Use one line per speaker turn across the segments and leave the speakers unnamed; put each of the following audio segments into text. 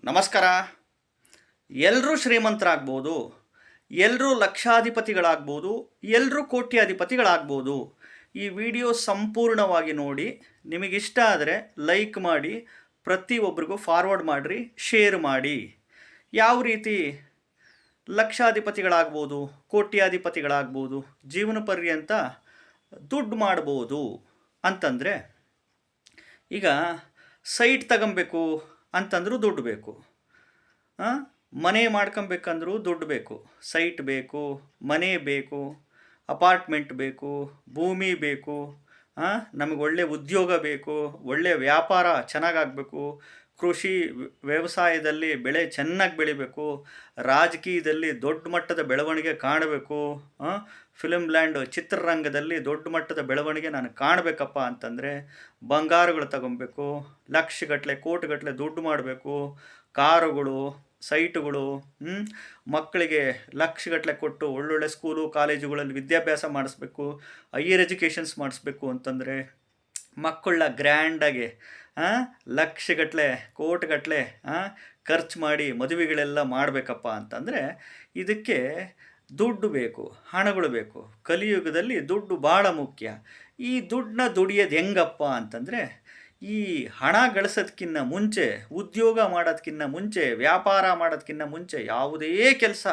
ನಮಸ್ಕಾರ. ಎಲ್ಲರೂ ಶ್ರೀಮಂತರಾಗ್ಬೋದು, ಎಲ್ಲರೂ ಲಕ್ಷಾಧಿಪತಿಗಳಾಗ್ಬೋದು, ಎಲ್ಲರೂ ಕೋಟ್ಯಾಧಿಪತಿಗಳಾಗ್ಬೋದು. ಈ ವಿಡಿಯೋ ಸಂಪೂರ್ಣವಾಗಿ ನೋಡಿ, ನಿಮಗಿಷ್ಟ ಆದರೆ ಲೈಕ್ ಮಾಡಿ, ಪ್ರತಿಯೊಬ್ಬರಿಗೂ ಫಾರ್ವರ್ಡ್ ಮಾಡಿರಿ, ಶೇರ್ ಮಾಡಿ. ಯಾವ ರೀತಿ ಲಕ್ಷಾಧಿಪತಿಗಳಾಗ್ಬೋದು, ಕೋಟ್ಯಾಧಿಪತಿಗಳಾಗ್ಬೋದು, ಜೀವನ ಪರ್ಯಂತ ದುಡ್ಡು ಮಾಡ್ಬೋದು ಅಂತಂದರೆ, ಈಗ ಸೈಟ್ ತಗೊಬೇಕು ಅಂತಂದರೂ ದುಡ್ಡು ಬೇಕು, ಮನೆ ಮಾಡ್ಕೊಬೇಕಂದ್ರೂ ದುಡ್ಡು ಬೇಕು. ಸೈಟ್ ಬೇಕು, ಮನೆ ಬೇಕು, ಅಪಾರ್ಟ್ಮೆಂಟ್ ಬೇಕು, ಭೂಮಿ ಬೇಕು, ನಮಗೆ ಒಳ್ಳೆ ಉದ್ಯೋಗ ಬೇಕು, ಒಳ್ಳೆಯ ವ್ಯಾಪಾರ ಚೆನ್ನಾಗಾಗಬೇಕು, ಕೃಷಿ ವ್ಯವಸಾಯದಲ್ಲಿ ಬೆಳೆ ಚೆನ್ನಾಗಿ ಬೆಳಿಬೇಕು, ರಾಜಕೀಯದಲ್ಲಿ ದೊಡ್ಡ ಮಟ್ಟದ ಬೆಳವಣಿಗೆ ಕಾಣಬೇಕು, ಫಿಲ್ಮ್ ಲ್ಯಾಂಡ್ ಚಿತ್ರರಂಗದಲ್ಲಿ ದೊಡ್ಡ ಮಟ್ಟದ ಬೆಳವಣಿಗೆ ನಾನು ಕಾಣಬೇಕಪ್ಪ ಅಂತಂದರೆ ಬಂಗಾರಗಳು ತಗೊಬೇಕು, ಲಕ್ಷಗಟ್ಟಲೆ ಕೋಟಿಗಟ್ಟಲೆ ದುಡ್ಡು ಮಾಡಬೇಕು, ಕಾರುಗಳು, ಸೈಟುಗಳು, ಮಕ್ಕಳಿಗೆ ಲಕ್ಷಗಟ್ಟಲೆ ಕೊಟ್ಟು ಒಳ್ಳೊಳ್ಳೆ ಸ್ಕೂಲು ಕಾಲೇಜುಗಳಲ್ಲಿ ವಿದ್ಯಾಭ್ಯಾಸ ಮಾಡಿಸ್ಬೇಕು, ಹೈಯರ್ ಎಜುಕೇಷನ್ಸ್ ಮಾಡಿಸ್ಬೇಕು ಅಂತಂದರೆ ಮಕ್ಕಳ ಗ್ರ್ಯಾಂಡಾಗಿ ಲಕ್ಷಗಟ್ಟಲೆ ಕೋಟಿಗಟ್ಟಲೆ ಖರ್ಚು ಮಾಡಿ ಮದುವೆಗಳೆಲ್ಲ ಮಾಡಬೇಕಪ್ಪ ಅಂತಂದರೆ ಇದಕ್ಕೆ ದುಡ್ಡು ಬೇಕು, ಹಣಗಳು ಬೇಕು. ಕಲಿಯುಗದಲ್ಲಿ ದುಡ್ಡು ಭಾಳ ಮುಖ್ಯ. ಈ ದುಡ್ಡನ್ನ ದುಡಿಯೋದು ಹೆಂಗಪ್ಪ ಅಂತಂದರೆ, ಈ ಹಣ ಗಳಿಸೋದಕ್ಕಿಂತ ಮುಂಚೆ, ಉದ್ಯೋಗ ಮಾಡೋದಕ್ಕಿಂತ ಮುಂಚೆ, ವ್ಯಾಪಾರ ಮಾಡೋದಕ್ಕಿಂತ ಮುಂಚೆ, ಯಾವುದೇ ಕೆಲಸ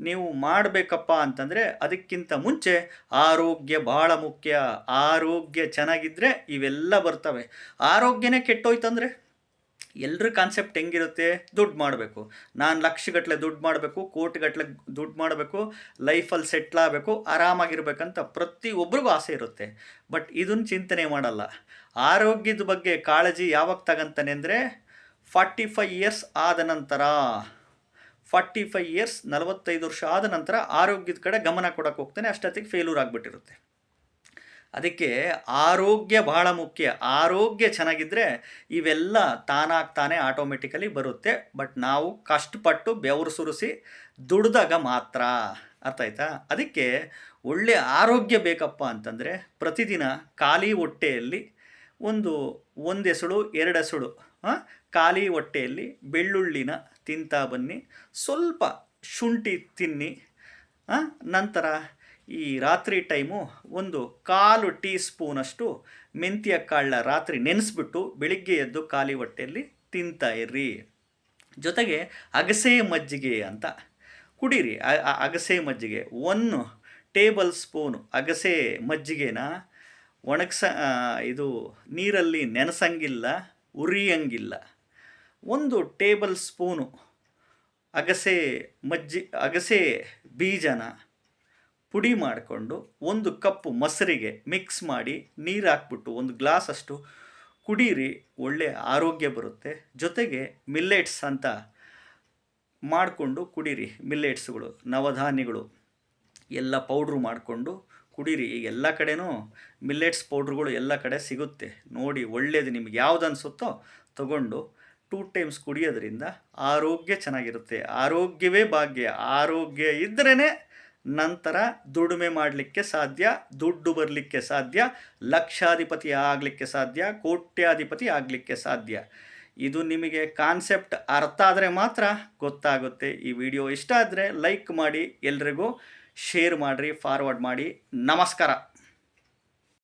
ನೀವು ಮಾಡಬೇಕಪ್ಪ ಅಂತಂದರೆ ಅದಕ್ಕಿಂತ ಮುಂಚೆ ಆರೋಗ್ಯ ಭಾಳ ಮುಖ್ಯ. ಆರೋಗ್ಯ ಚೆನ್ನಾಗಿದ್ದರೆ ಇವೆಲ್ಲ ಬರ್ತವೆ. ಆರೋಗ್ಯನೇ ಕೆಟ್ಟೋಯ್ತಂದರೆ ಎಲ್ಲರ ಕಾನ್ಸೆಪ್ಟ್ ಹೆಂಗಿರುತ್ತೆ? ದುಡ್ಡು ಮಾಡಬೇಕು, ನಾನು ಲಕ್ಷಗಟ್ಟಲೆ ದುಡ್ಡು ಮಾಡಬೇಕು, ಕೋಟಿಗಟ್ಟಲೆ ದುಡ್ಡು ಮಾಡಬೇಕು, ಲೈಫಲ್ಲಿ ಸೆಟ್ಲ್ ಆಗಬೇಕು, ಆರಾಮಾಗಿರ್ಬೇಕಂತ ಪ್ರತಿಯೊಬ್ಬರಿಗೂ ಆಸೆ ಇರುತ್ತೆ. ಬಟ್ ಇದನ್ನು ಚಿಂತನೆ ಮಾಡಲ್ಲ. ಆರೋಗ್ಯದ ಬಗ್ಗೆ ಕಾಳಜಿ ಯಾವಾಗ ತಗೊಂತಾನೆ ಅಂದರೆ 45 ಇಯರ್ಸ್ ಆದ ನಂತರ. 45 ಇಯರ್ಸ್ 45 ವರ್ಷ ಆದ ನಂತರ ಆರೋಗ್ಯದ ಕಡೆ ಗಮನ ಕೊಡೋಕೆ ಹೋಗ್ತಾನೆ. ಅಷ್ಟೊತ್ತಿಗೆ ಫೇಲ್ಯೂರ್ ಆಗಿಬಿಟ್ಟಿರುತ್ತೆ. ಅದಕ್ಕೆ ಆರೋಗ್ಯ ಬಹಳ ಮುಖ್ಯ. ಆರೋಗ್ಯ ಚೆನ್ನಾಗಿದ್ದರೆ ಇವೆಲ್ಲ ತಾನಾಗ್ತಾನೆ ಆಟೋಮೆಟಿಕಲಿ ಬರುತ್ತೆ. ಬಟ್ ನಾವು ಕಷ್ಟಪಟ್ಟು ಬೆವರು ಸುರಿಸಿ ದುಡ್ದಾಗ ಮಾತ್ರ. ಅರ್ಥ ಆಯ್ತಾ? ಅದಕ್ಕೆ ಒಳ್ಳೆಯ ಆರೋಗ್ಯ ಬೇಕಪ್ಪ ಅಂತಂದರೆ ಪ್ರತಿದಿನ ಖಾಲಿ ಹೊಟ್ಟೆಯಲ್ಲಿ ಒಂದು ಎಸಳು 2 ಎಸಳು ಖಾಲಿ ಹೊಟ್ಟೆಯಲ್ಲಿ ಬೆಳ್ಳುಳ್ಳಿನ ತಿಂತಾ ಬನ್ನಿ, ಸ್ವಲ್ಪ ಶುಂಠಿ ತಿನ್ನಿ, ನಂತರ ಈ ರಾತ್ರಿ ಟೈಮು ಒಂದು 1/4 ಟೀ ಸ್ಪೂನಷ್ಟು ಮೆಂತ್ಯ ಕಾಳನ್ನ ರಾತ್ರಿ ನೆನೆಸ್ಬಿಟ್ಟು ಬೆಳಿಗ್ಗೆ ಎದ್ದು ಖಾಲಿ ಹೊಟ್ಟೆಯಲ್ಲಿ ತಿಂತಾ ಇರ್ರಿ. ಜೊತೆಗೆ ಅಗಸೆ ಮಜ್ಜಿಗೆ ಅಂತ ಕುಡೀರಿ. ಅಗಸೆ ಮಜ್ಜಿಗೆ 1 ಟೇಬಲ್ ಸ್ಪೂನು ಅಗಸೆ ಮಜ್ಜಿಗೆನ ಇದು ನೀರಲ್ಲಿ ನೆನೆಸಂಗಿಲ್ಲ, ಉರಿಯಂಗಿಲ್ಲ. 1 ಟೇಬಲ್ ಸ್ಪೂನು ಅಗಸೆ ಬೀಜನ ಪುಡಿ ಮಾಡಿಕೊಂಡು 1 ಕಪ್ಪು ಮೊಸರಿಗೆ ಮಿಕ್ಸ್ ಮಾಡಿ ನೀರು ಹಾಕ್ಬಿಟ್ಟು 1 ಗ್ಲಾಸಷ್ಟು ಕುಡೀರಿ. ಒಳ್ಳೆಯ ಆರೋಗ್ಯ ಬರುತ್ತೆ. ಜೊತೆಗೆ ಮಿಲ್ಲೆಟ್ಸ್ ಅಂತ ಮಾಡಿಕೊಂಡು ಕುಡೀರಿ. ಮಿಲ್ಲೆಟ್ಸ್ಗಳು, ನವಧಾನ್ಯಗಳು ಎಲ್ಲ ಪೌಡ್ರು ಮಾಡಿಕೊಂಡು ಕುಡೀರಿ. ಈಗ ಎಲ್ಲ ಕಡೆನೂ ಮಿಲ್ಲೆಟ್ಸ್ ಪೌಡ್ರುಗಳು ಎಲ್ಲ ಕಡೆ ಸಿಗುತ್ತೆ. ನೋಡಿ, ಒಳ್ಳೆಯದು ನಿಮಗೆ ಯಾವ್ದು ಅನಿಸುತ್ತೋ ತಗೊಂಡು 2 ಟೈಮ್ಸ್ ಕುಡಿಯೋದ್ರಿಂದ ಆರೋಗ್ಯ ಚೆನ್ನಾಗಿರುತ್ತೆ. ಆರೋಗ್ಯವೇ ಭಾಗ್ಯ. ಆರೋಗ್ಯ ಇದ್ರೇ ನಂತರ ದುಡಿಮೆ ಮಾಡಲಿಕ್ಕೆ ಸಾಧ್ಯ, ದುಡ್ಡು ಬರಲಿಕ್ಕೆ ಸಾಧ್ಯ, ಲಕ್ಷಾಧಿಪತಿ ಆಗಲಿಕ್ಕೆ ಸಾಧ್ಯ, ಕೋಟ್ಯಾಧಿಪತಿ ಆಗಲಿಕ್ಕೆ ಸಾಧ್ಯ. ಇದು ನಿಮಗೆ ಕಾನ್ಸೆಪ್ಟ್ ಅರ್ಥ ಆದರೆ ಮಾತ್ರ ಗೊತ್ತಾಗುತ್ತೆ. ಈ ವಿಡಿಯೋ ಇಷ್ಟ ಆದರೆ ಲೈಕ್ ಮಾಡಿ, ಎಲ್ರಿಗೂ ಶೇರ್ ಮಾಡಿರಿ, ಫಾರ್ವರ್ಡ್ ಮಾಡಿ. ನಮಸ್ಕಾರ.